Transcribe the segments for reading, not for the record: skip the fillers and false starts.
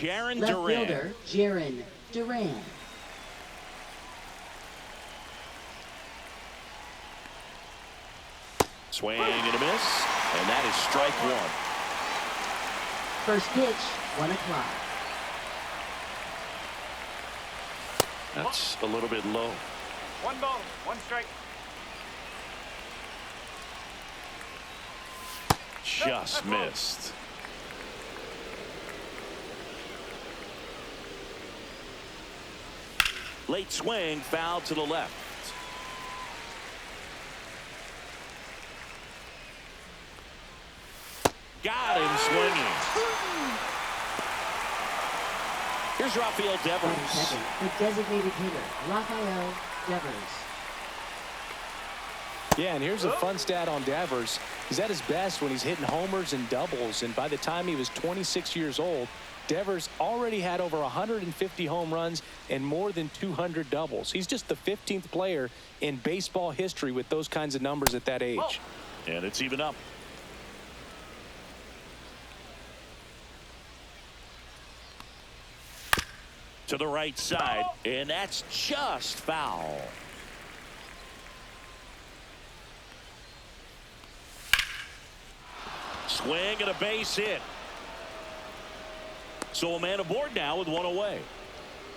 Jaron Left Duran. fielder, Jaron Duran. Swing and a miss, and that is strike one. First pitch, 1 o'clock. That's a little bit low. 1 ball, 1 strike. Just missed. Late swing, foul to the left. Got him swinging. Here's Rafael Devers. Second, the designated hitter, Rafael Devers. Yeah, and here's a fun stat on Devers. He's at his best when he's hitting homers and doubles, and by the time he was 26 years old, Devers already had over 150 home runs and more than 200 doubles. He's just the 15th player in baseball history with those kinds of numbers at that age. And it's even up. To the right side, and that's just foul. Swing and a base hit. So a man aboard now with one away.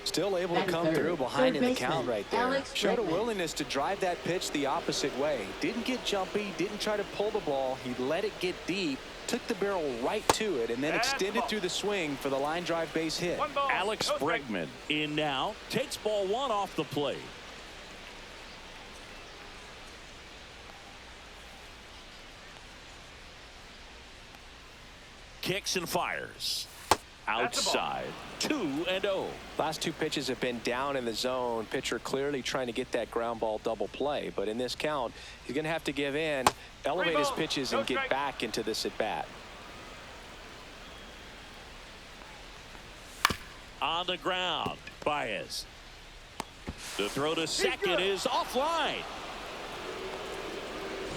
Still able to come through behind in the count right there. Showed a willingness to drive that pitch the opposite way. Didn't get jumpy, didn't try to pull the ball. He let it get deep, took the barrel right to it, and then extended through the swing for the line drive base hit. Alex Bregman in now, takes ball 1 off the plate. Kicks and fires. Outside, 2-0. Last 2 pitches have been down in the zone. Pitcher clearly trying to get that ground ball double play. But in this count, he's going to have to give in, elevate his pitches, and get back into this at bat. On the ground, Baez. The throw to second is offline.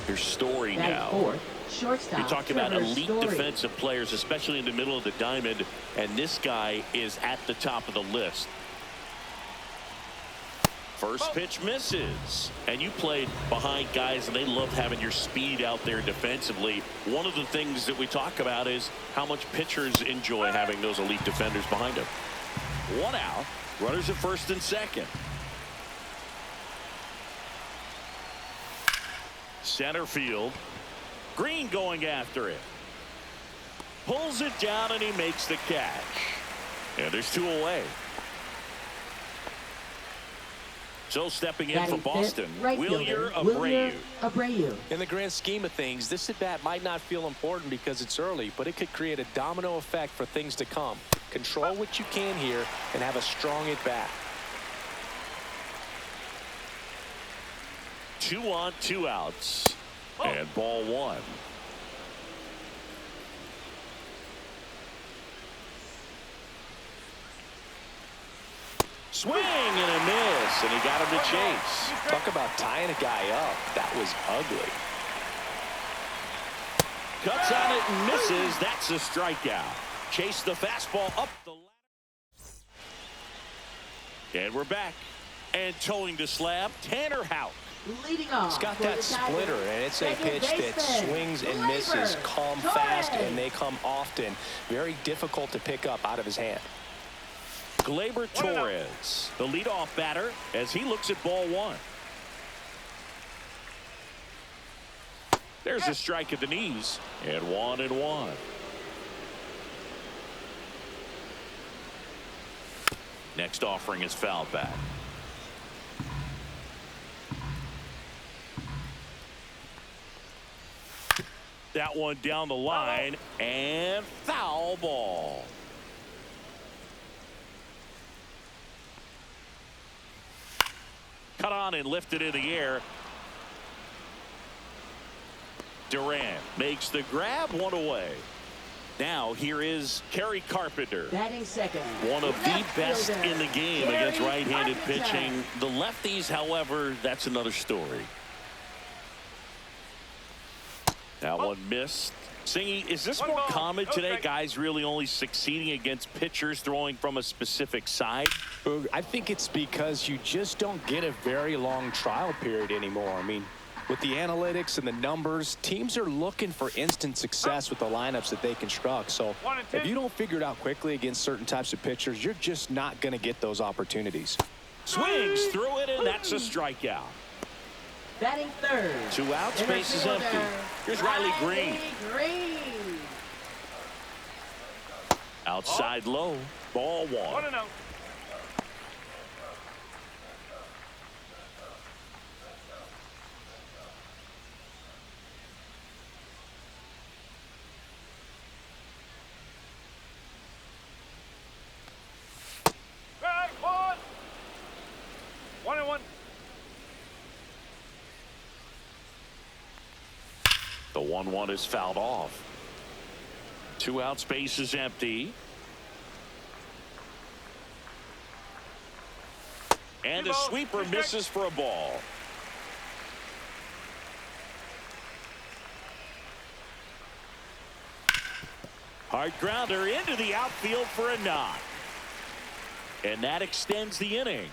Here's Story now. Fourth, shortstop. You talk about elite Story. defensive players, especially in the middle of the diamond, and this guy is at the top of the list. First pitch misses, and you played behind guys, and they love having your speed out there defensively. One of the things that we talk about is how much pitchers enjoy having those elite defenders behind them. 1 out, runners at first and second. Center field. Green going after it. Pulls it down and he makes the catch. And there's 2 away. So stepping in for Boston, Wilyer Abreu. In the grand scheme of things, this at bat might not feel important because it's early, but it could create a domino effect for things to come. Control what you can here and have a strong at bat. 2 on, 2 outs. And ball 1. Swing and a miss, and he got him to chase. Talk about tying a guy up. That was ugly. Cuts on it and misses. That's a strikeout. Chase the fastball up the ladder. And we're back. And towing the slab, Tanner Houck. Leading off. It's got that splitter, and it's a pitch that swings and misses, come fast, and they come often. Very difficult to pick up out of his hand. Gleyber Torres, the leadoff batter, as he looks at ball 1. There's a strike at the knees, and 1-1. Next offering is fouled back. That one down the line, and foul ball. Cut on and lifted in the air. Durant makes the grab, 1 away. Now here is Kerry Carpenter. Batting second. One of the best fielder, in the game Kerry against right-handed Carpenter. pitching. The lefties, however, that's another story. That one missed. Singy, is this One more ball, common no today? strike. Guys really only succeeding against pitchers throwing from a specific side? I think it's because you just don't get a very long trial period anymore. I mean, with the analytics and the numbers, teams are looking for instant success with the lineups that they construct. So 1 and 2. if you don't figure it out quickly against certain types of pitchers, you're just not going to get those opportunities. Swings through it, and that's a strikeout. Batting third. 2 outs, Center base is fielder, empty. Here's Riley Green. Green. Outside low, ball 1. 1-0. Strike one. 1-1. The 1-1 is fouled off. 2 outs, base is empty. And Two a balls, sweeper two misses for a ball. Hard grounder into the outfield for a knock. And that extends the inning.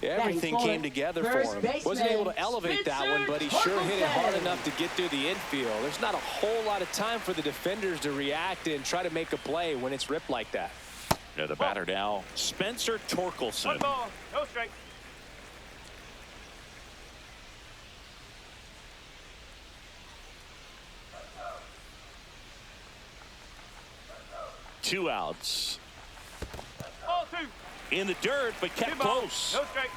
Everything came together for him. Wasn't able to elevate that one, but he sure hit it hard enough to get through the infield. There's not a whole lot of time for the defenders to react and try to make a play when it's ripped like that. Yeah, the batter now, Spencer 1 Torkelson. ball, no strike. Two outs. Ball 2. In the dirt, but 2 kept balls, close. no strike.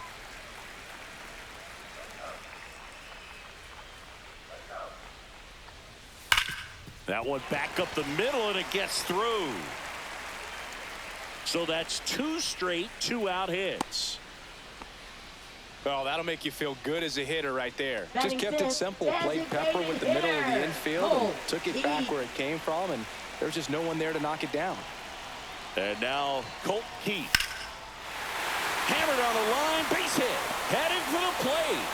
That one back up the middle, and it gets through. So that's 2 straight 2-out hits. Well, that'll make you feel good as a hitter right there. Batting Just kept it fifth, simple. Played Pepper with the middle of the hitter, infield and Colt took it Keith. back where it came from, and there's just no one there to knock it down. And now Colt Keith. Hammered on the line, base hit. Headed for the plate.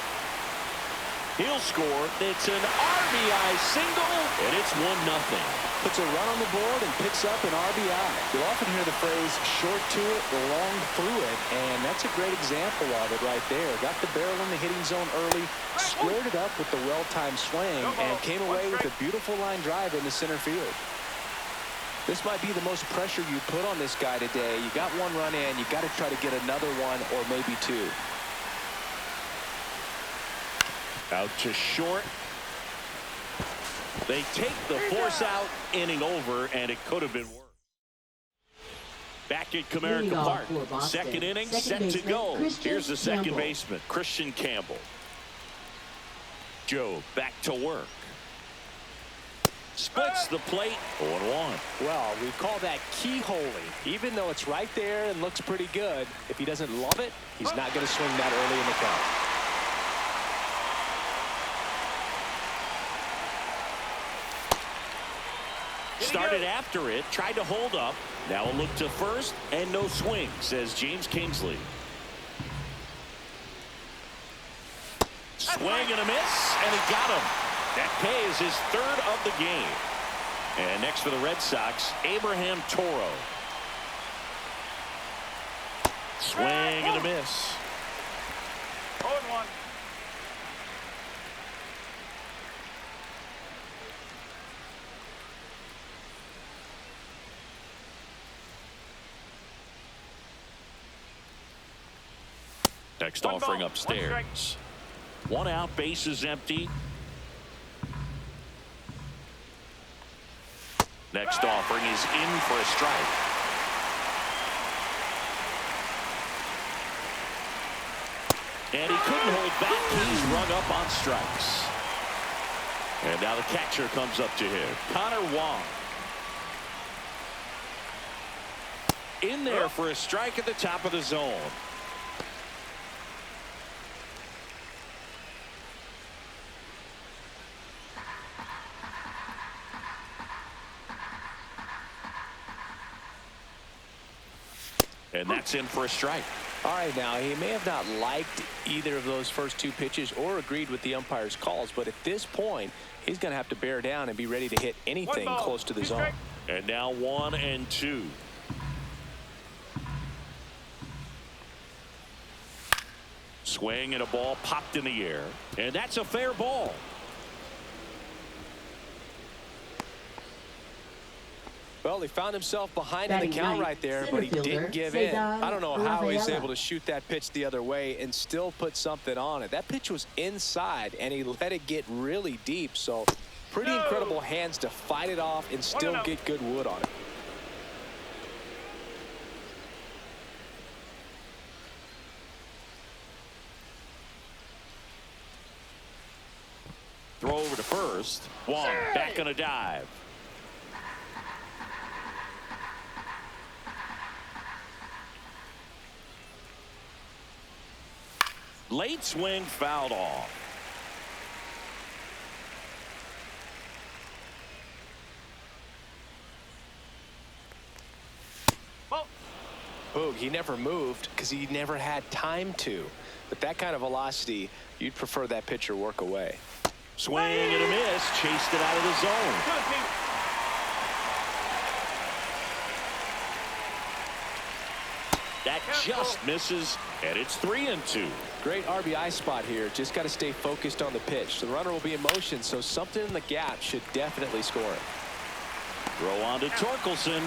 He'll score. It's an RBI single, and it's 1-0. Puts a run on the board and picks up an RBI. You'll often hear the phrase short to it, long through it, and that's a great example of it right there. Got the barrel in the hitting zone early, squared it up with the well-timed swing, and came away with a beautiful line drive into center field. This might be the most pressure you put on this guy today. You got 1 run in, you got to try to get another 1 or maybe 2. Out to short. They take the force out, inning over, and it could have been worse. Back at Comerica Leadoff Park. for Boston. Second inning, Second set to baseman, go. Christian Here's the second Campbell. baseman, Christian Campbell. Joe back to work. Splits the plate, 0-1. Well, we call that keyholing. Even though it's right there and looks pretty good, if he doesn't love it, he's not going to swing that early in the count. Started after it, tried to hold up. Now a look to first, and no swing, says James Kingsley. Swing and a miss, and he got him. That pays his 3rd of the game. And next for the Red Sox, Abraham Toro. Swing and a miss. 0-1. Next 1 offering ball, 1 upstairs. 1 out, base is empty. Next offering is in for a strike. And he couldn't hold back. He's rung up on strikes. And now the catcher comes up to him. Connor Wong. In there for a strike at the top of the zone. And that's in for a strike. All right, now, he may have not liked either of those first two pitches or agreed with the umpire's calls, but at this point, he's going to have to bear down and be ready to hit anything close to the zone. And now 1-2. Swing and a ball popped in the air, and that's a fair ball. Well, he found himself behind in the count right there, but he didn't give in. I don't know how he's able to shoot that pitch the other way and still put something on it. That pitch was inside, and he let it get really deep. So pretty incredible hands to fight it off and still get good wood on it. Throw over to first. One, back on a dive. Late swing fouled off. Boog, he never moved because he never had time to. But that kind of velocity, you'd prefer that pitcher work away. Swing and a miss. Chased it out of the zone. That just misses, and it's 3-2. Great RBI spot here. Just got to stay focused on the pitch. The runner will be in motion, so something in the gap should definitely score it. Throw on to Torkelson.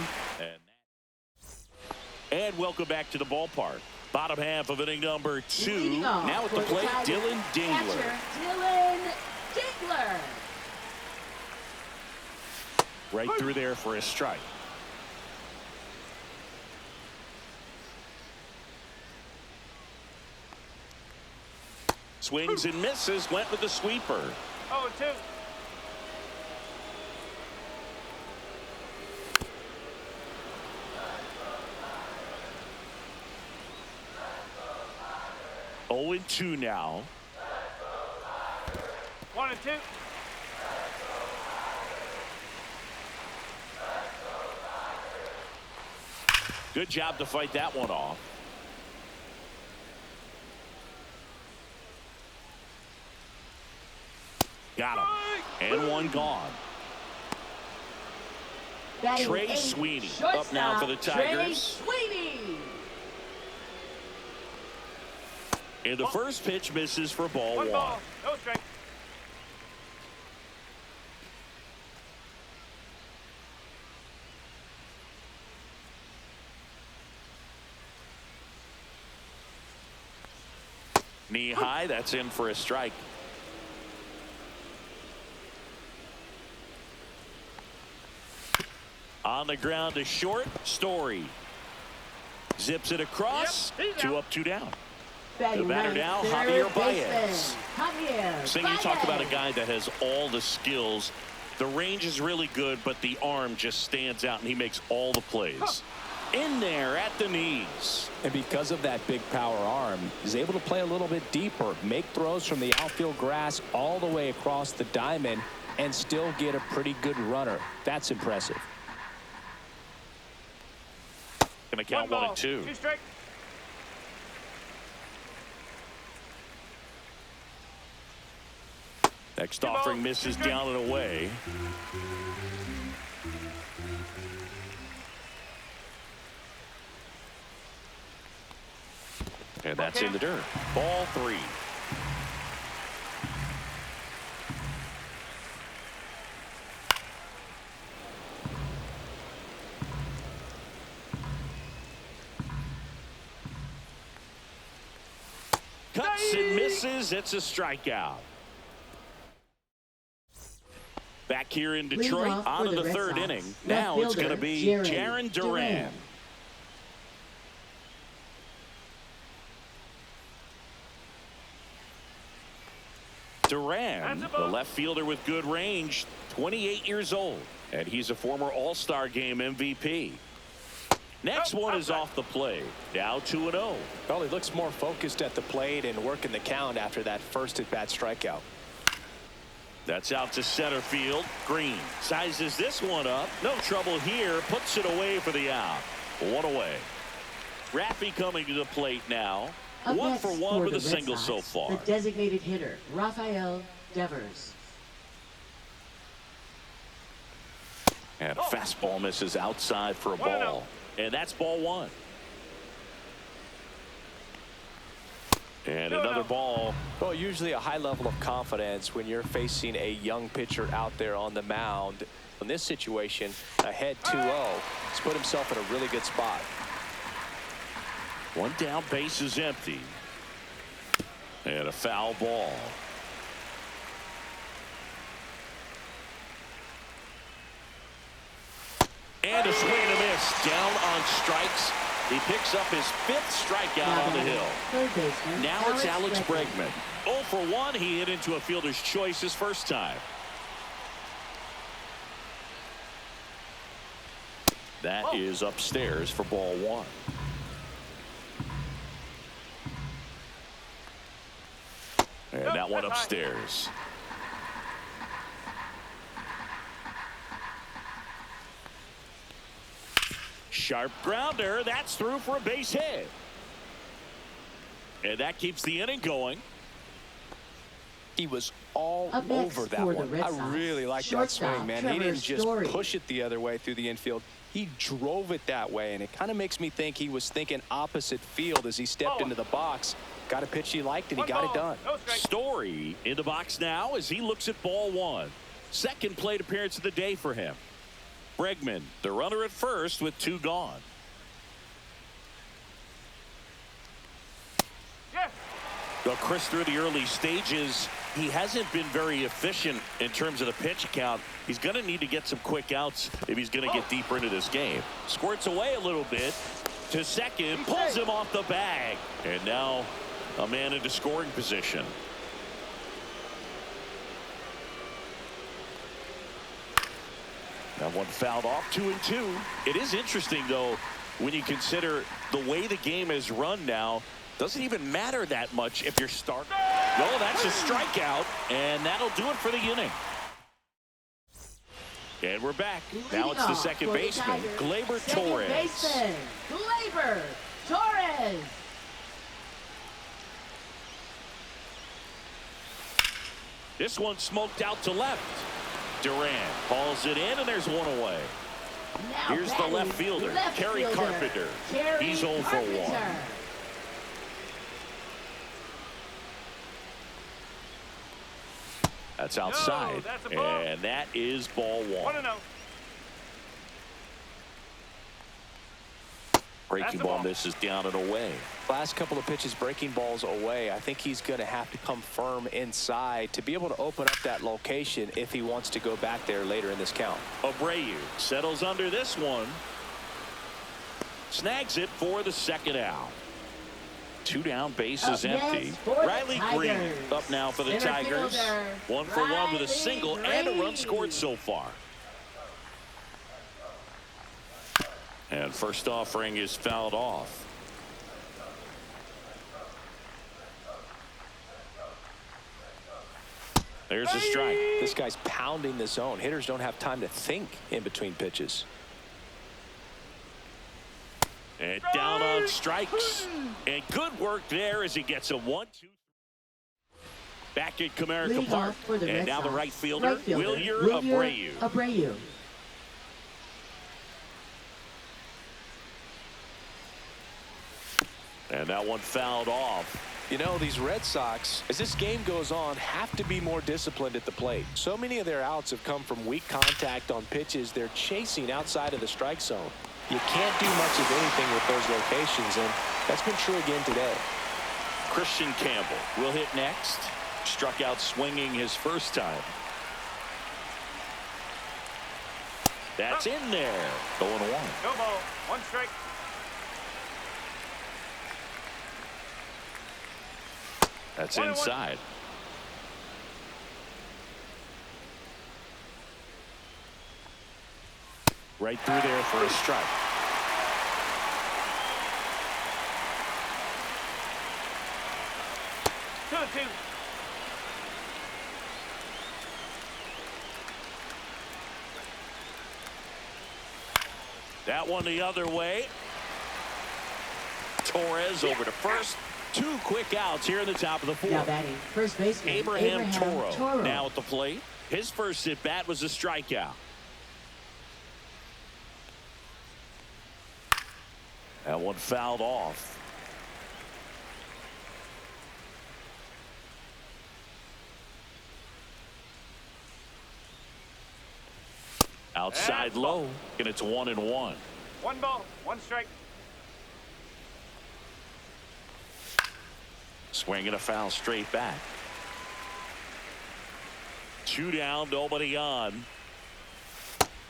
And welcome back to the ballpark. Bottom half of inning number 2. Now at the plate, Dylan Dingler. Dylan Dingler. Right through there for a strike. Swings and misses. Went with the sweeper. 0-2. Oh and 2 now. 1-2. Good job to fight that one off. Got him. And one gone. Trey Sweeney up now for the Tigers. And the first pitch misses for ball 1. No strike. Knee high. That's in for a strike. On the ground to short. Story zips it across. Yep, 2 up, 2 down. The batter now, Javier Baez. Saying you talk about a guy that has all the skills. The range is really good, but the arm just stands out, and he makes all the plays. In there at the knees. And because of that big power arm, he's able to play a little bit deeper, make throws from the outfield grass all the way across the diamond, and still get a pretty good runner. That's impressive. Gonna count 1 and 2. 2 strike. Next offering misses down and away. And that's in the dirt. Ball 3. Cuts and misses. It's a strikeout. Back here in Detroit, on to the 3rd inning. Now it's going to be Jarren Duran. Duran, the left fielder with good range, 28 years old, and he's a former All-Star Game MVP. Next one is off the plate. Now 2-0. Well, he looks more focused at the plate and working the count after that first at-bat strikeout. That's out to center field. Green sizes this one up. No trouble here. Puts it away for the out. 1 away. Raffy coming to the plate now. Up 1 next for 1 with the a Red single Sox, so far. The designated hitter, Rafael Devers. And a fastball misses outside for a ball. And that's ball 1. And another ball. Well, usually a high level of confidence when you're facing a young pitcher out there on the mound. In this situation, ahead 2-0, he's put himself in a really good spot. 1 down, base is empty. And a foul ball. And a swing and a miss. Down on strikes. He picks up his 5th strikeout on the hill. Third baseman, Now it's Alex Bregman. 0 for 1. He hit into a fielder's choice his first time. That is upstairs for ball 1. And that one upstairs. Sharp grounder. That's through for a base hit. And that keeps the inning going. He was all Up next over that for the one. Red I Sox, really like that shortstop swing, man. Trevor He didn't just Story. push it the other way through the infield. He drove it that way, and it kind of makes me think he was thinking opposite field as he stepped into the box. Got a pitch he liked, and he got it done. Story in the box now as he looks at ball 1. Second plate appearance of the day for him. Bregman, the runner at first with 2 gone. Well, Chris, through the early stages, he hasn't been very efficient in terms of the pitch count. He's going to need to get some quick outs if he's going to get deeper into this game. Squirts away a little bit to second, pulls him off the bag, and now a man into scoring position. That one fouled off. 2-2. It is interesting, though, when you consider the way the game is run now. Doesn't even matter that much if you're starting. No, that's a strikeout, and that'll do it for the inning. And we're back. Now it's the second baseman, Gleyber Torres. Baseman, Gleyber Torres. This one smoked out to left. Durant hauls it in, and there's one away. Now Here's the left fielder, Kerry Carpenter. He's 0 for 1. That's outside, and that is ball 1. Breaking ball misses down and away. Last couple of pitches breaking balls away. I think he's going to have to come firm inside to be able to open up that location if he wants to go back there later in this count. Abreu settles under this one. Snags it for the second out. 2 down, base is empty. Riley Green up now for the Tigers. 1 for 1 with a single and a run scored so far. And first offering is fouled off. There's a strike. This guy's pounding the zone. Hitters don't have time to think in between pitches. And down on strikes. And good work there as he gets a 1-2. Back at Comerica Park. And now the right fielder, Wilyer Abreu. And that one fouled off. You know, these Red Sox, as this game goes on, have to be more disciplined at the plate. So many of their outs have come from weak contact on pitches they're chasing outside of the strike zone. You can't do much of anything with those locations, and that's been true again today. Christian Campbell will hit next. Struck out swinging his first time. That's in there. 0-1. No ball. 1 strike. That's inside. Right through there for a strike. Two. That one the other way. Torres over to first. 2 quick outs here in the top of the 4th. Now batting, first baseman Abraham Toro Toro. now at the plate. His first at bat was a strikeout. That one fouled off. Outside low, and it's 1-1. 1 ball, 1 strike. Swinging a foul straight back. 2 down, nobody on.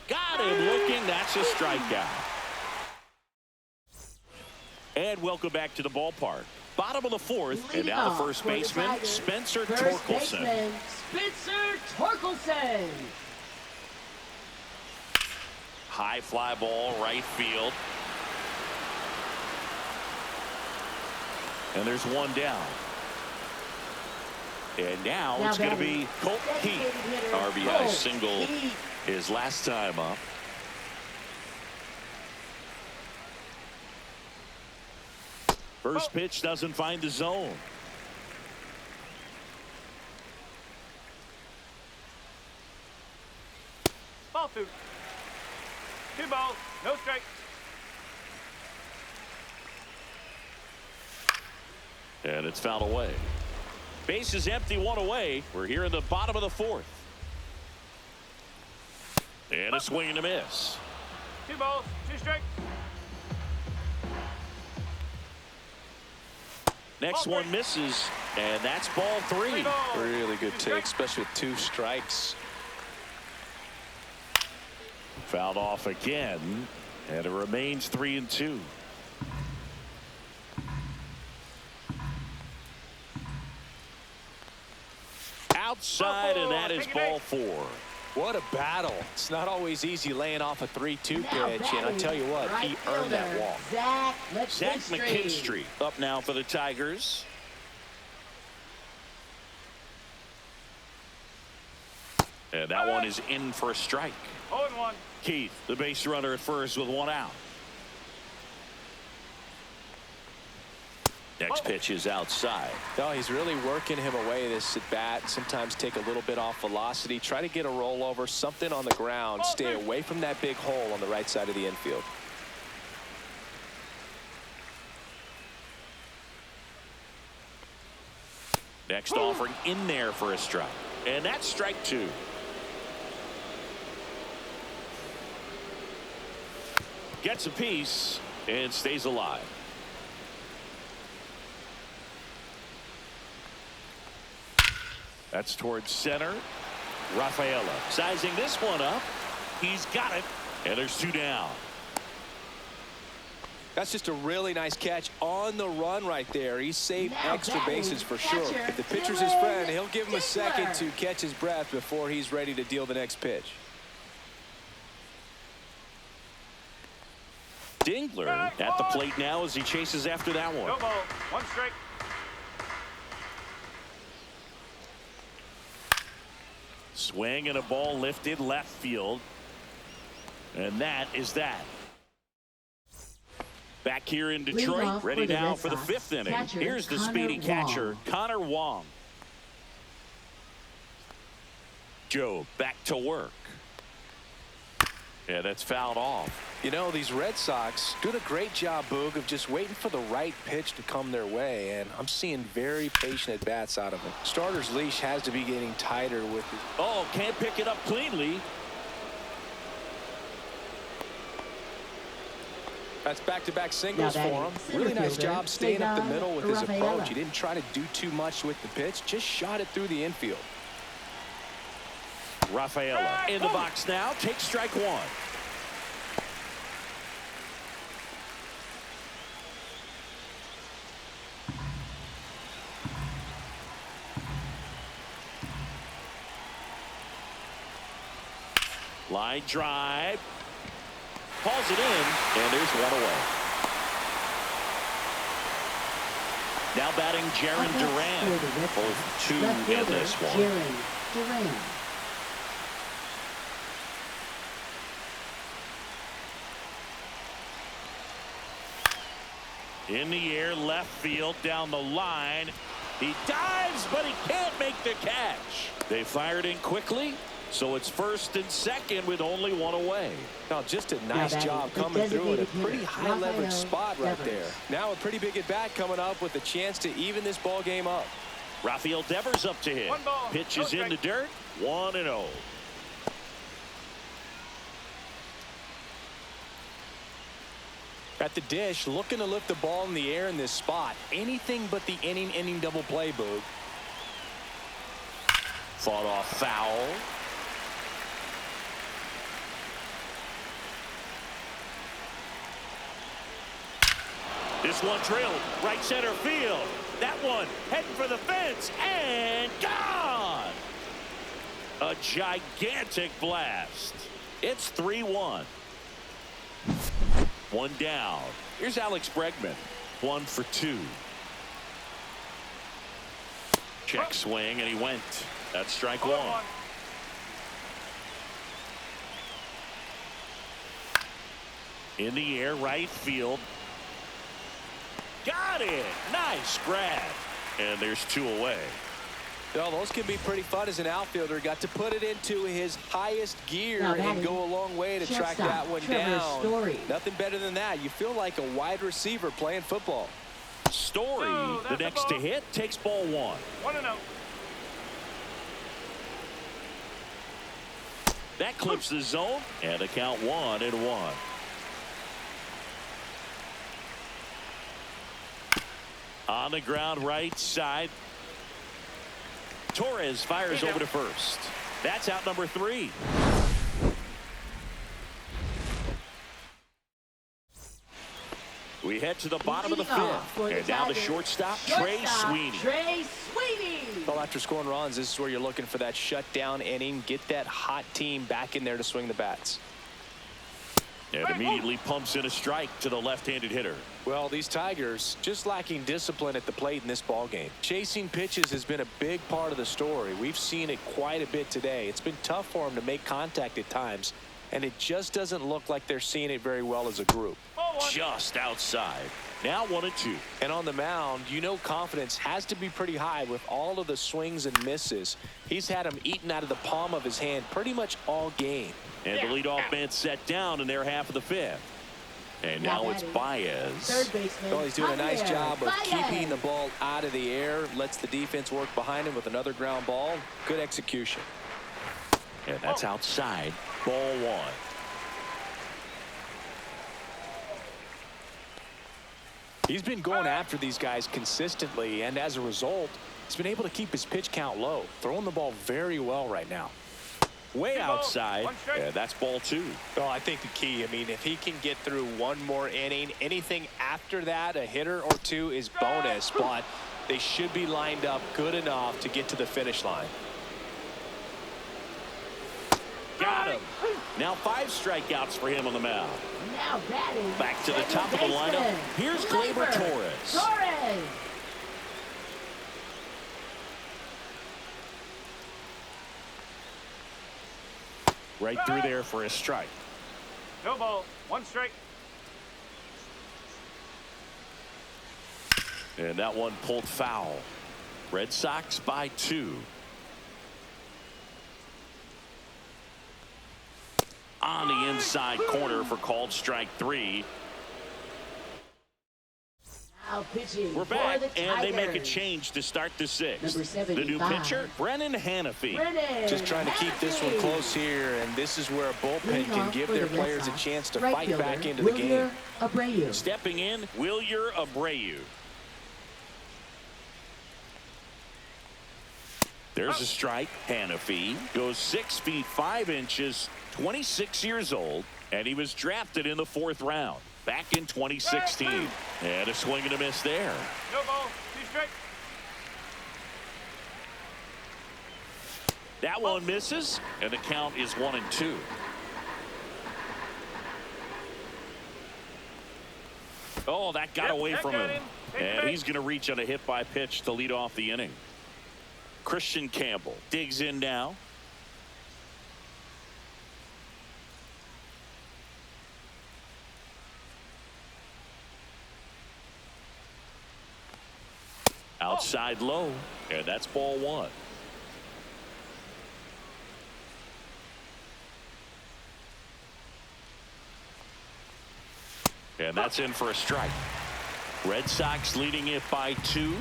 Got him looking. That's a strikeout. And welcome back to the ballpark. Bottom of the 4th, and now the first baseman, Spencer Torkelson. Spencer Torkelson. High fly ball, right field. And there's 1 down. And now it's going to be Colt Heath. RBI single his last time up. First pitch doesn't find the zone. Ball 2. 2 balls, no strikes. And it's fouled away. Base is empty, 1 away. We're here in the bottom of the 4th. And a swing and a miss. 2 balls, 2 strikes. Next one misses, and that's ball 3. Really good take, especially with 2 strikes. Fouled off again, and it remains 3-2. Outside, and that is ball 4. What a battle. It's not always easy laying off a 3-2 pitch, and I tell you what, he earned that walk. Zach McKinstry up now for the Tigers. And that one is in for a strike. 0-1. Keith, the base runner at first with 1 out. Next pitch is outside. Oh, he's really working him away this at bat. Sometimes take a little bit off velocity. Try to get a rollover, something on the ground. Stay away from that big hole on the right side of the infield. Next offering in there for a strike. And that's strike 2. Gets a piece and stays alive. That's towards center. Rafaela sizing this one up. He's got it. And there's 2 down. That's just a really nice catch on the run right there. He saved extra bases for sure. If the pitcher's his friend, he'll give him a second to catch his breath before he's ready to deal the next pitch. Dingler at the plate now as he chases after that one. No ball, 1 strike. Swing and a ball lifted left field. And that is that. Back here in Detroit, ready now for the 5th inning. Here's the speedy catcher, Connor Wong. Joe back to work. Yeah, that's fouled off. You know, these Red Sox doing a great job, Boog, of just waiting for the right pitch to come their way, and I'm seeing very patient at-bats out of them. Starter's leash has to be getting tighter with it. Oh, can't pick it up cleanly. That's back-to-back singles for him. Really nice job staying up the middle with his approach. He didn't try to do too much with the pitch, just shot it through the infield. Rafaela in the box now, takes strike 1. Line drive. Pulls it in, and there's 1 away. Now batting Jarren Duran. Both 2 in this one. Jarren Duran. In the air, left field, down the line. He dives, but he can't make the catch. They fired in quickly, so it's first and second with only one away. Now, just a nice job coming through in a pretty high leverage spot right there. Now a pretty big at bat coming up with a chance to even this ball game up. Rafael Devers up to hit. Pitch is in the dirt. 1-0. At the dish, looking to lift the ball in the air in this spot. Anything but the inning double play, Boog. Fought off foul. This one drilled right center field. That one heading for the fence and gone. A gigantic blast. It's 3-1. One down. Here's Alex Bregman. 1 for 2. Check swing, and he went. That's strike 1. In the air, right field. Got it. Nice grab. And there's 2 away. Well, those can be pretty fun as an outfielder. Got to put it into his highest gear and go a long way to track that one down. Nothing better than that. You feel like a wide receiver playing football. Story, the next to hit, takes ball 1. 1-0. That clips the zone, and the count 1-1. On the ground, right side. Torres fires over to first. That's out number 3. We head to the bottom of the 5th. And down to shortstop, Trey Sweeney. Well, after scoring runs, this is where you're looking for that shutdown inning. Get that hot team back in there to swing the bats. And immediately pumps in a strike to the left-handed hitter. Well, these Tigers just lacking discipline at the plate in this ball game. Chasing pitches has been a big part of the story. We've seen it quite a bit today. It's been tough for them to make contact at times, and it just doesn't look like they're seeing it very well as a group. Just outside. Now 1-2. And on the mound, you know confidence has to be pretty high with all of the swings and misses. He's had them eaten out of the palm of his hand pretty much all game. And the leadoff man set down in their half of the 5th. And now it's Baez. Well, he's doing a nice job of keeping the ball out of the air. Lets the defense work behind him with another ground ball. Good execution. And that's outside. Ball 1. He's been going after these guys consistently, and as a result, he's been able to keep his pitch count low. Throwing the ball very well right now. Way outside. Yeah, that's ball 2. Well, I think the key, I mean, if he can get through one more inning, anything after that, a hitter or 2 is bonus, but they should be lined up good enough to get to the finish line. Got him. Now 5 strikeouts for him on the mound. Back to the top of the lineup. Here's Gleyber Torres. Right through there for a strike. No ball. 1 strike. And that one pulled foul. Red Sox by 2. On the inside corner for called strike 3. We're back, and they make a change to start the 6th. The new pitcher, Brennan Hanafy. Just trying to keep this one close here, and this is where a bullpen can give their players a chance to fight back into the game. Stepping in, Wilyer Abreu. There's a strike. Hanafy goes 6 feet 5 inches, 26 years old, and he was drafted in the 4th round back in 2016. And a swing and a miss there. No ball. 2 strike. That one misses, and the count is 1-2. Oh, that got away from him. And he's going to reach on a hit by pitch to lead off the inning. Christian Campbell digs in now. Outside low, and that's ball one. And that's in for a strike. Red Sox leading it by 2.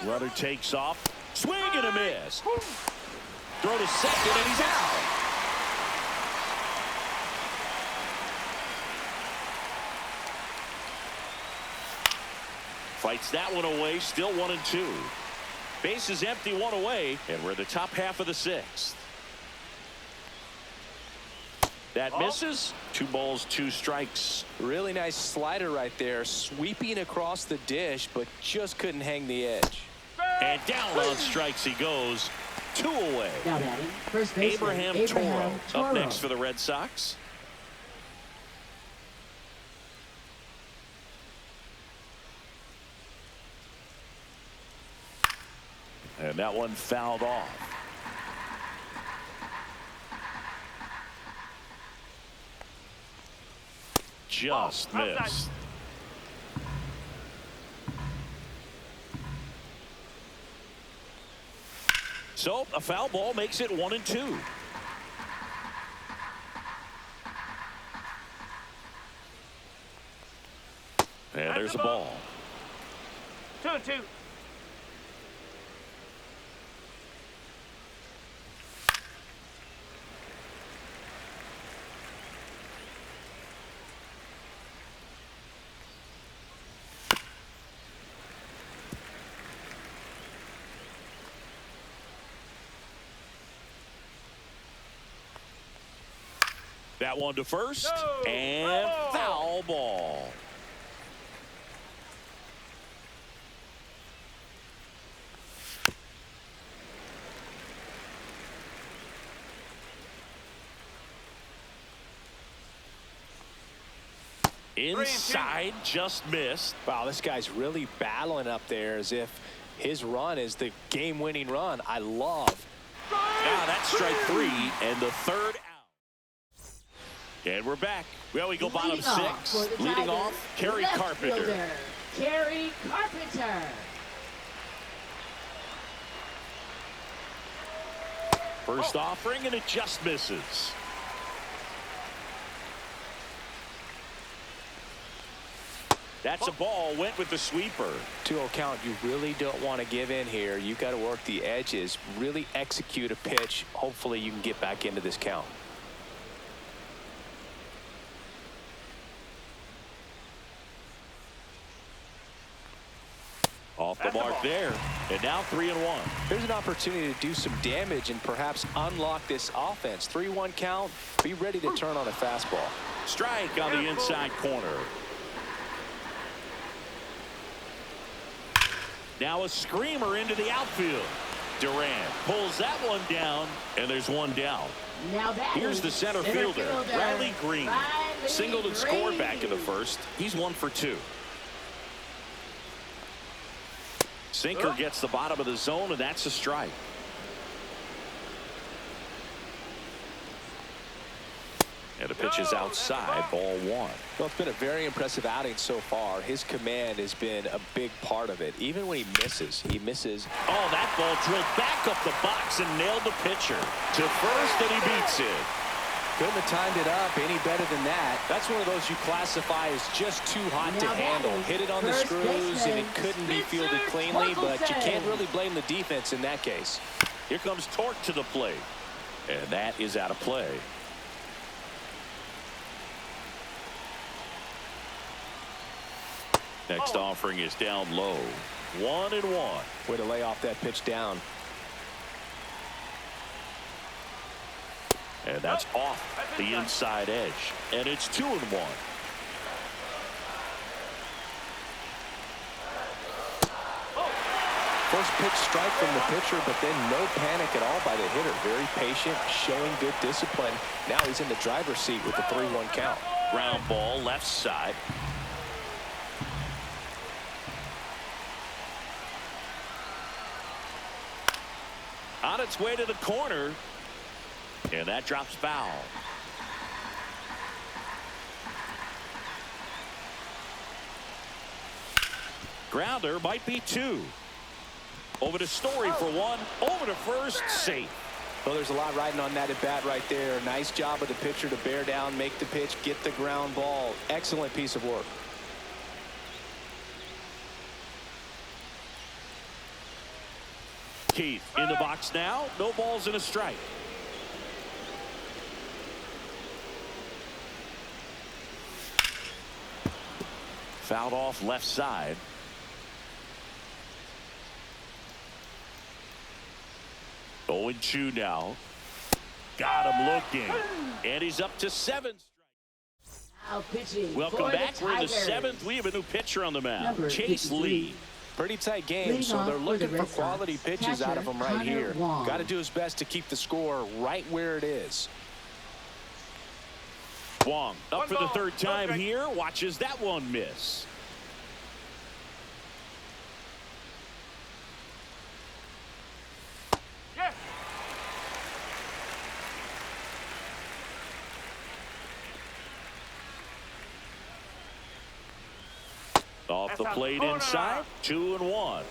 Runner takes off. Swing and a miss. Throw to second, and he's out. Fights that one away. Still 1-2. Bases empty, 1 away, and we're in the top half of the 6th. That misses. 2 balls, 2 strikes. Really nice slider right there, sweeping across the dish, but just couldn't hang the edge. And down on strikes he goes. 2 away. Now batting, first baseman, Abraham Toro up next for the Red Sox. And that one fouled off. Just missed. So a foul ball makes it 1-2. And there's a ball. 2-2. That one to first, and foul ball. Inside, just missed. Wow, this guy's really battling up there as if his run is the game-winning run. I love. Now that's strike 3 and the 3rd out. And we're back. Well, we go bottom 6. Leading off, Kerry Carpenter. Kerry Carpenter. First offering, and it just misses. That's a ball. Went with the sweeper. 2-0 count. You really don't want to give in here. You got to work the edges. Really execute a pitch. Hopefully you can get back into this count. Off the mark there. And now 3-1. Here's an opportunity to do some damage and perhaps unlock this offense. 3-1 count. Be ready to turn on a fastball. Strike on the inside corner. Now a screamer into the outfield. Durant pulls that one down, and there's one down. Now here's the center fielder, Riley Green. Singled and scored back in the first. He's 1 for 2. Sinker gets the bottom of the zone, and that's a strike. And the pitch is outside, ball 1. Well, it's been a very impressive outing so far. His command has been a big part of it. Even when he misses. Oh, that ball drilled back up the box and nailed the pitcher to first, and he beats it. Couldn't have timed it up any better than that. That's one of those you classify as just too hot to handle. Hit it on the screws, and it couldn't be fielded cleanly, but you can't really blame the defense in that case. Here comes Torque to the plate, and that is out of play. Next offering is down low. 1-1. Way to lay off that pitch down. And that's off the inside edge. And it's 2-1. First pitch strike from the pitcher, but then no panic at all by the hitter. Very patient, showing good discipline. Now he's in the driver's seat with the 3-1 count. Ground ball left side. On its way to the corner. And that drops foul. Grounder might be 2. Over to Story for 1. Over to first. Safe. Well, there's a lot riding on that at bat right there. Nice job of the pitcher to bear down, make the pitch, get the ground ball. Excellent piece of work. Keith in the box now. No balls and a strike. Fouled off left side. Going 2 now. Got him looking. And he's up to 7 strikes. Now pitching. Welcome for back. the We're in the Tigers. 7th. We have a new pitcher on the mound. Number Chase 53. Lee. Pretty tight game, Leading so off they're for looking the for Red Sox, quality pitches out of catcher them right Connor here. Wong. Got to do his best to keep the score right where it is. Wong up One for the ball. 3rd time Okay. here. Watches that one miss. Yeah. Off That's the a plate corner. inside. 2-1.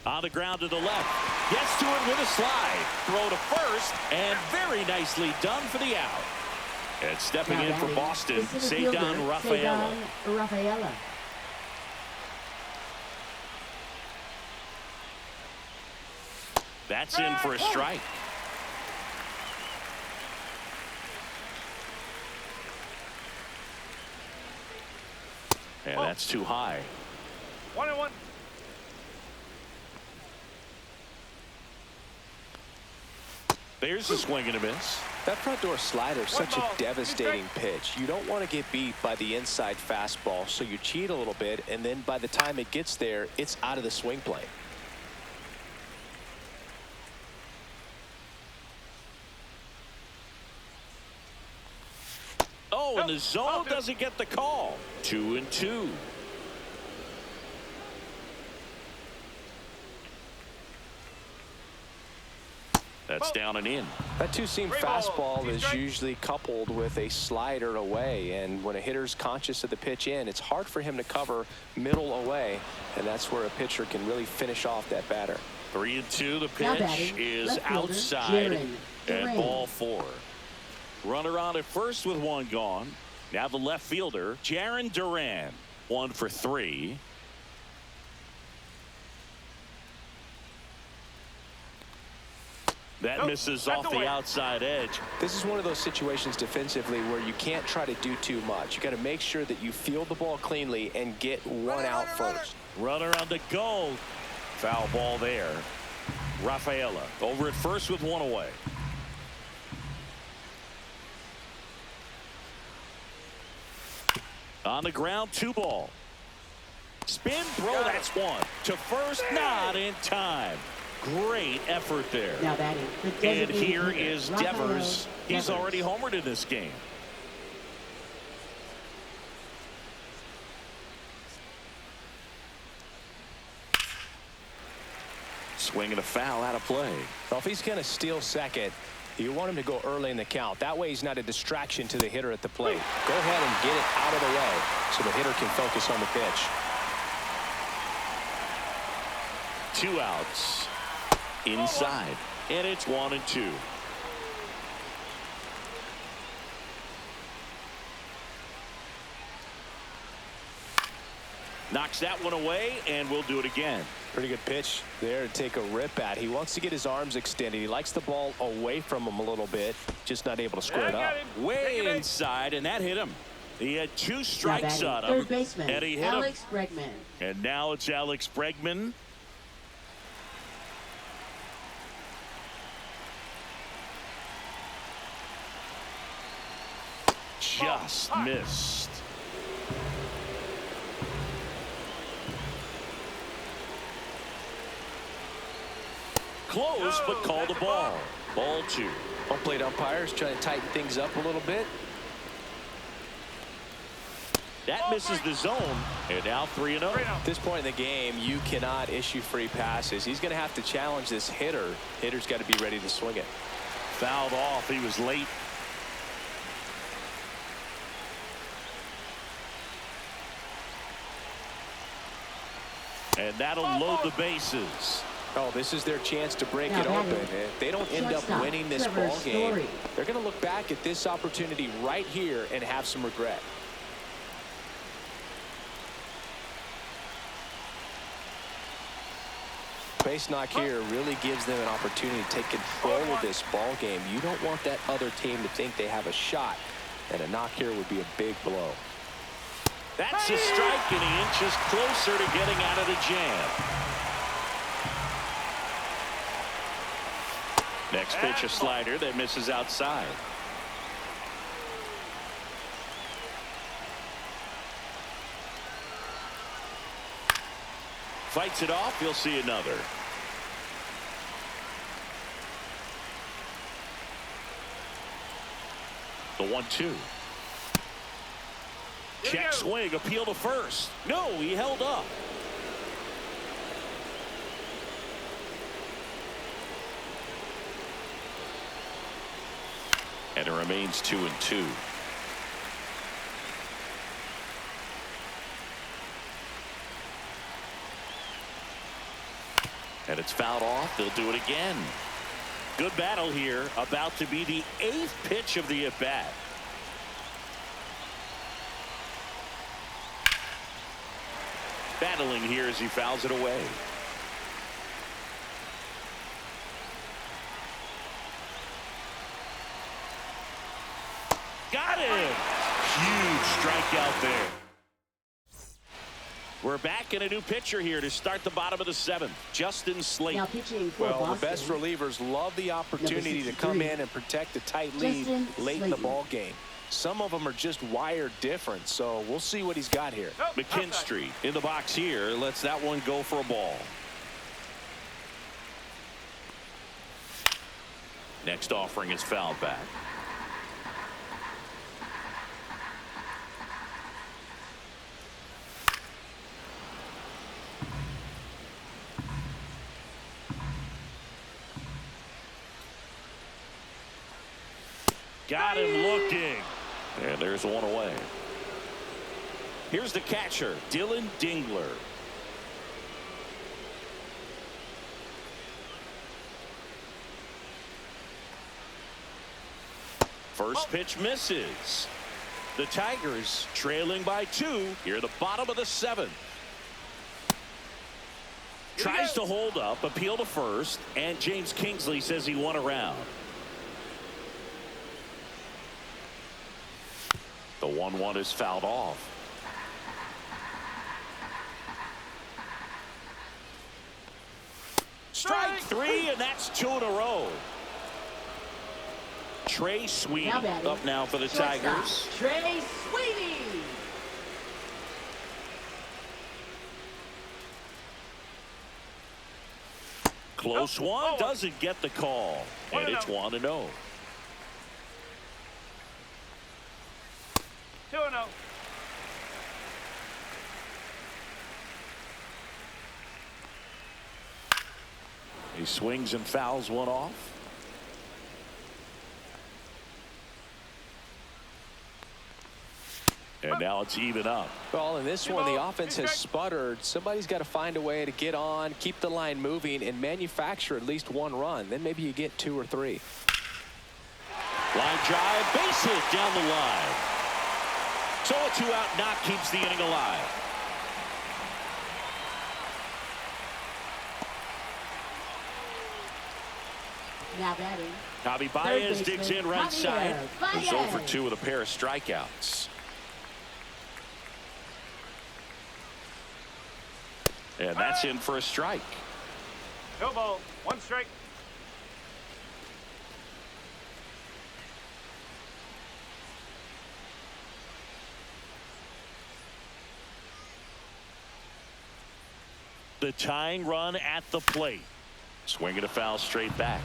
On the ground to the left. Gets to it with a slide. Throw to first. And very nicely done for the out. And stepping Now in for batting, Boston, the center Cedar fielder, Rafaela. Cedar Rafaela. That's in for a strike. And that's too high. 1-1. There's a swing and a miss. That front door slider is such ball. a devastating pitch. You don't want to get beat by the inside fastball, so you cheat a little bit, and then by the time it gets there, it's out of the swing plane. Oh, and the zone doesn't get the call. 2-2. That's down and in. That two-seam Three ball. fastball Two is strikes. usually coupled with a slider away, and when a hitter's conscious of the pitch in, it's hard for him to cover middle away, and that's where a pitcher can really finish off that batter. 3-2. The Now pitch batting, is left fielder, outside. Jaron And Duran. ball 4. Runner on at first with 1 gone. Now the left fielder, Jaron Duran. 1 for 3. That Nope, misses that's off away. the outside edge. This is one of those situations defensively where you can't try to do too much. You got to make sure that you field the ball cleanly and get one out first. Runner on the go. Foul ball there. Rafaela over at first with 1 away. On the ground, 2 ball. Spin throw, that's 1. To first, not in time. Great effort there. Now batting, the And designated here hitter, is Rafael Devers. He's Devers. already homered in this game. Swinging a foul out of play. Well, if he's going to steal second, you want him to go early in the count. That way he's not a distraction to the hitter at the plate. Go ahead and get it out of the way so the hitter can focus on the pitch. 2 outs. Inside. And it's 1-2. Knocks that one away, and we'll do it again. Pretty good pitch there to take a rip at. He wants to get his arms extended. He likes the ball away from him a little bit, just not able to square it up. Way inside, and that hit him. He had 2 Now strikes batting, on him, third baseman, and he hit Alex him. Bregman. And now it's Alex Bregman. Just missed. Close, but called the ball. Ball 2. Home plate umpires trying to tighten things up a little bit. That misses the zone, and now 3-0. At this point in the game, you cannot issue free passes. He's going to have to challenge this hitter. Hitter's got to be ready to swing it. Fouled off. He was late. And that'll load the bases. Oh, this is their chance to break it Now open. batting, If they don't end up shortstop, winning this Trevor ball game, Story. they're going to look back at this opportunity right here and have some regret. Base knock here really gives them an opportunity to take control of this ball game. You don't want that other team to think they have a shot, and a knock here would be a big blow. That's a strike, and he inches closer to getting out of the jam. Next pitch, a slider that misses outside. Fights it off. You'll see another. The 1-2. Check swing, appeal to first. No, he held up. And it remains 2-2. And it's fouled off. They'll do it again. Good battle here. About to be the 8th pitch of the at-bat. Battling here as he fouls it away. Got him. Huge strikeout there. We're back in a new pitcher here to start the bottom of the 7th. Justin Slate. Now pitching for Well, Boston. the best relievers love the opportunity to come in and protect a tight lead Justin late in the Slayton. ball game. Some of them are just wired different, so we'll see what he's got here. McKinstry in the box here. Lets that one go for a ball. Next offering is fouled back. Got him looking. And there's one away. Here's the catcher, Dylan Dingler. First pitch misses. The Tigers trailing by 2 here at the bottom of the 7th. Tries to hold up, appeal to first, and James Kingsley says he won around. The 1-1 is fouled off. Strike 3, and that's 2 in a row. Trey Sweeney up now for the Tigers. Trey Sweeney. Close one, doesn't get the call. And it's 1-0. 2-0. He swings and fouls one off. And now it's even up. Well, in this one, the offense has sputtered. Somebody's got to find a way to get on, keep the line moving, and manufacture at least 1 run. Then maybe you get 2 or 3. Line drive, base hit down the line. So a 2-out knock keeps the inning alive. Now batting. Javi Baez Third digs baseman, in right Javier side. He's Baez. 0 for 2 with a pair of strikeouts. And that's in for a strike. No ball. 1 strike. The tying run at the plate. Swinging a foul straight back.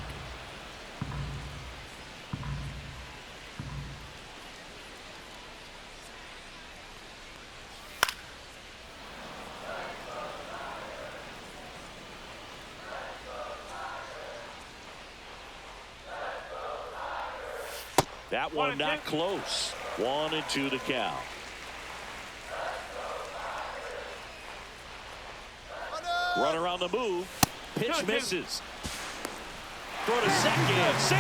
That one not close. 1-2 the count. Runner on the move. Pitch misses. Throw to second. Save.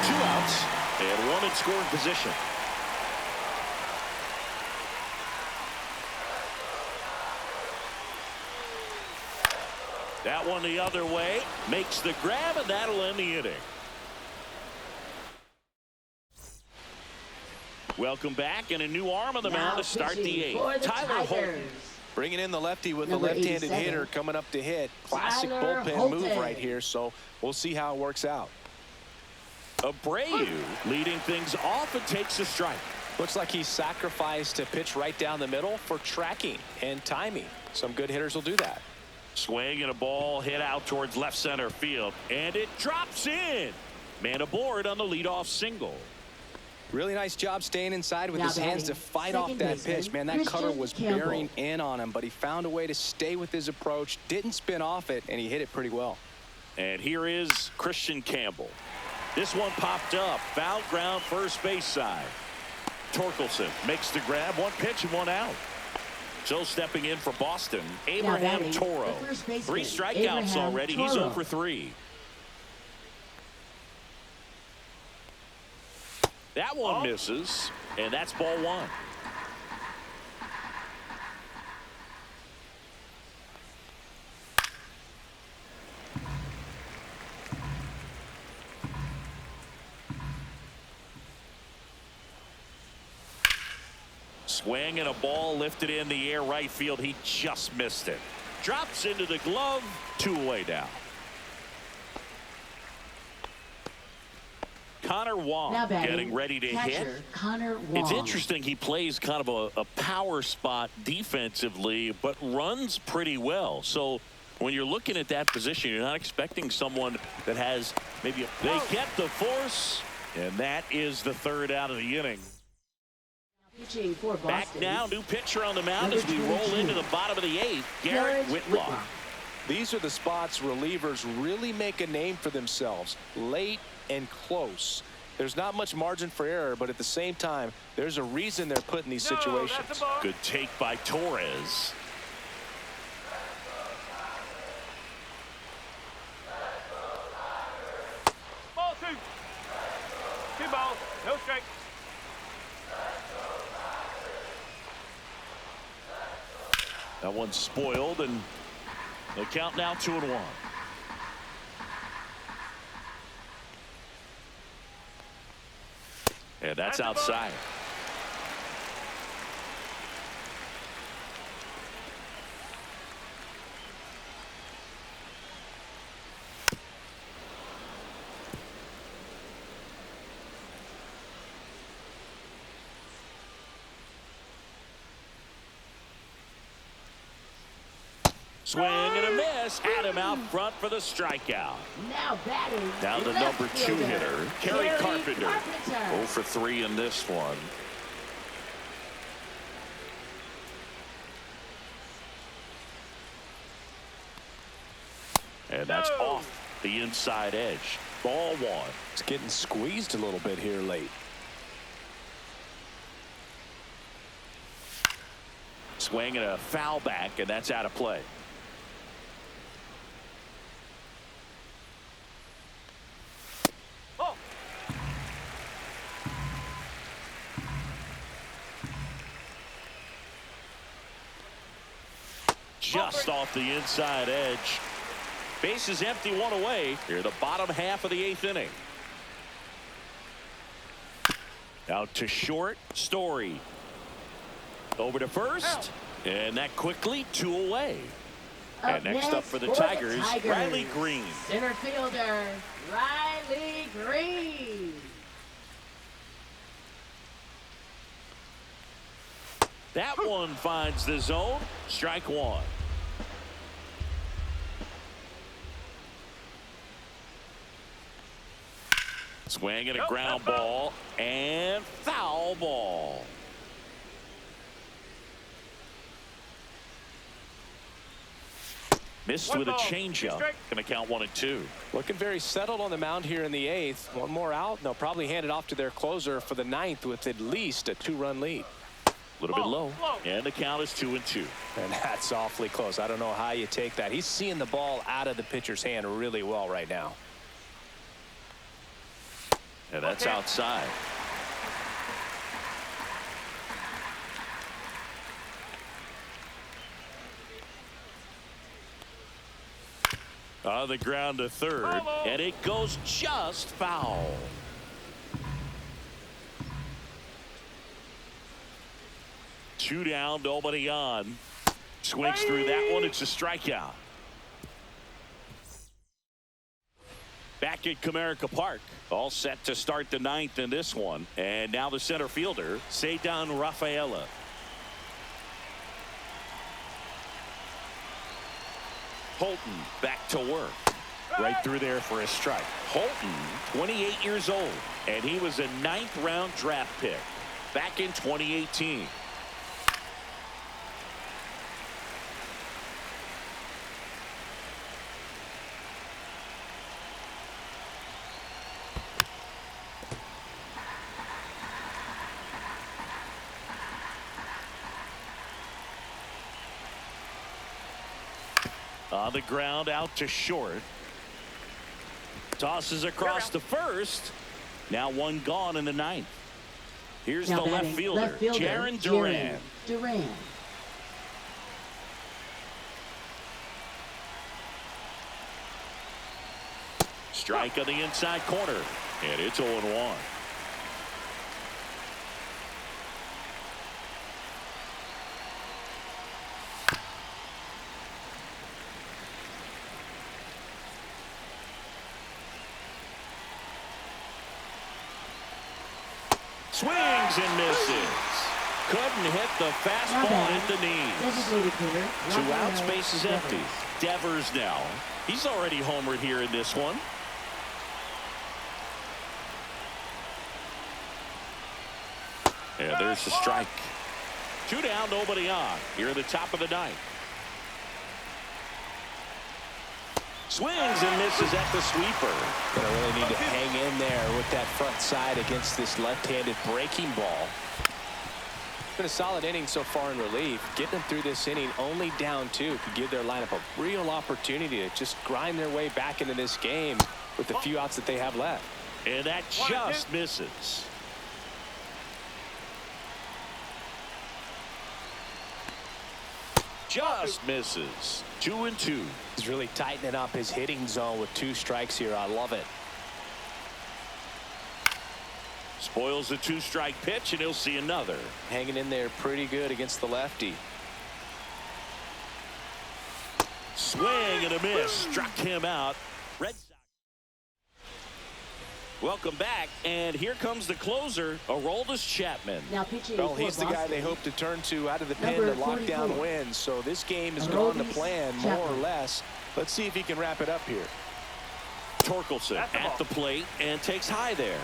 2 outs and 1 in scoring position. That one the other way. Makes the grab, and that'll end the inning. Welcome back, and a new arm on the mound to start the 8th. Tyler Holton. Bringing in the lefty with Number a left-handed 87. hitter coming up to hit. Classic Tyler bullpen Holton. move right here, so we'll see how it works out. Abreu leading things off and takes a strike. Looks like he sacrificed a pitch right down the middle for tracking and timing. Some good hitters will do that. Swing and a ball hit out towards left center field, and it drops in. Man aboard on the leadoff single. Really nice job staying inside with Now his hands to batting, fight off second that baseman, pitch. Man, that Christian cutter was Campbell. bearing in on him, but he found a way to stay with his approach, didn't spin off it, and he hit it pretty well. And here is Christian Campbell. This one popped up. Foul ground first base side. Torkelson makes the grab. 1 pitch and 1 out. So stepping in for Boston, Abraham batting, Toro. the first baseman, 3 strikeouts Abraham already. He's Toro. 0 for 3. That one misses, and that's ball 1. Swing and a ball lifted in the air right field. He just missed it. Drops into the glove. 2 away now. Connor Wong Now batting, getting ready to catcher, hit. Connor Wong. It's interesting. He plays kind of a power spot defensively, but runs pretty well. So when you're looking at that position, you're not expecting someone that has maybe they get the force, and that is the 3rd out of the inning. Pitching for Boston. Back now, new pitcher on the mound Number as we roll 22. into the bottom of the 8th. Garrett Whitlock. These are the spots relievers really make a name for themselves. Late and close. There's not much margin for error, but at the same time, there's a reason they're put in these situations. Good take by Torres. Ball 2. 2 balls. No strike. That one's spoiled, and the count now 2-1. And that's outside. Swing and a miss. Adam out front for the strikeout. Now batting. Down the left number 2 fielder, hitter, Kerry Carpenter. 0 Carpenter. for 3 in this one. And that's off the inside edge. Ball 1. It's getting squeezed a little bit here late. Swing and a foul back, and that's out of play. Just off the inside edge. Base is empty, 1 away. Here, the bottom half of the 8th inning. Out to short, Story. Over to first, and that quickly 2 away. And next up for the Tigers, Riley Green. Center fielder, Riley Green. That one finds the zone. Strike 1. Swing and a ground ball and foul ball. Missed with a changeup. Going to count 1 and 2. Looking very settled on the mound here in the 8th. 1 more out, and they'll probably hand it off to their closer for the 9th with at least a 2-run lead. A little bit low. And the count is 2-2. And that's awfully close. I don't know how you take that. He's seeing the ball out of the pitcher's hand really well right now. And that's outside. On the ground to third. And it goes just foul. Two down, nobody on. Swings through that one. It's a strikeout. Back at Comerica Park. All set to start the ninth in this one. And now the center fielder, Ceddanne Rafaela. Holton back to work. Right through there for a strike. Holton, 28 years old. And he was a 9th round draft pick back in 2018. On the ground out to short. Tosses across the first. Now one gone in the ninth. Here's Now the left fielder, Jarren Duran. Strike on the inside corner. And it's 0-1. Swings and misses. Couldn't hit the fastball at the knees. 2 outs, base is empty. Devers now. He's already homered here in this one. And there's the strike. 2 down, nobody on. Here at the top of the ninth. Swings and misses at the sweeper. Gonna really need to hang in there with that front side against this left-handed breaking ball. Been a solid inning so far in relief. Getting them through this inning only down 2 could give their lineup a real opportunity to just grind their way back into this game with the few outs that they have left. And that just misses. Just misses. 2-2. He's really tightening up his hitting zone with 2 strikes here. I love it. Spoils the 2-strike pitch, and he'll see another. Hanging in there pretty good against the lefty. Swing and a miss. Struck him out. Red Sox. Welcome back, and here comes the closer, Aroldis Chapman. Now pitching. Well, he's the guy they hope to turn to out of the pen to lock down wins. So this game has gone to plan more or less. Let's see if he can wrap it up here. Torkelson at the plate and takes high there.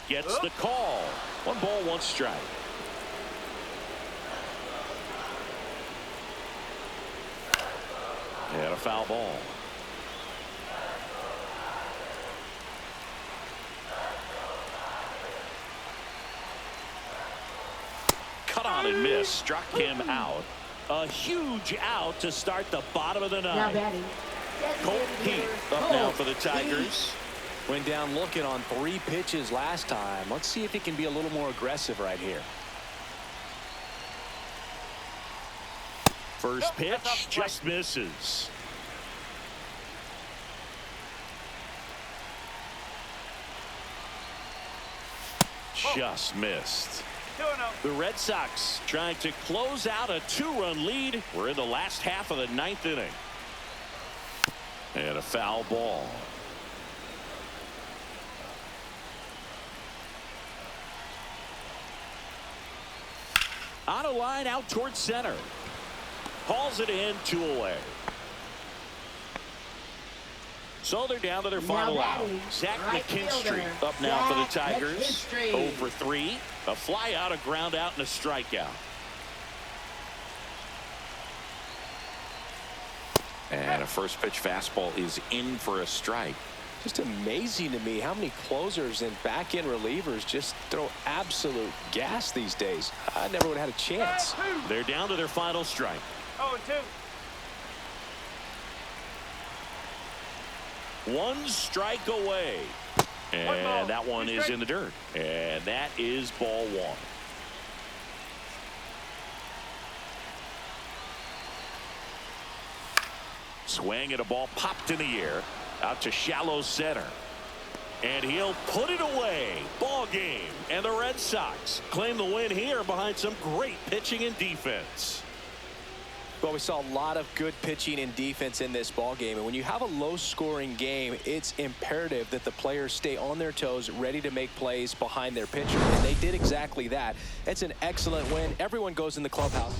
Gets the call. 1 ball, 1 strike. And a foul ball. Cut on and miss. Struck him out. A huge out to start the bottom of the Now ninth. batting. Colt Heat up now for the Tigers. Went down looking on 3 pitches last time. Let's see if he can be a little more aggressive right here. First pitch just misses. Just missed. The Red Sox trying to close out a 2-run lead. We're in the last half of the 9th inning. And a foul ball. On a line out towards center. Hauls it in, 2 away. So they're down to their final out. Zach McKinstry up now for the Tigers. 0 for 3. A fly out, a ground out, and a strikeout. And a first pitch fastball is in for a strike. Just amazing to me how many closers and back-end relievers just throw absolute gas these days. I never would have had a chance. They're down to their final strike. 0-2. One strike away. And that one is in the dirt. And that is ball one. Swing and a ball popped in the air. Out to shallow center. And he'll put it away. Ball game. And the Red Sox claim the win here behind some great pitching and defense. Well, we saw a lot of good pitching and defense in this ball game. And when you have a low-scoring game, it's imperative that the players stay on their toes, ready to make plays behind their pitcher. And they did exactly that. It's an excellent win. Everyone goes in the clubhouse.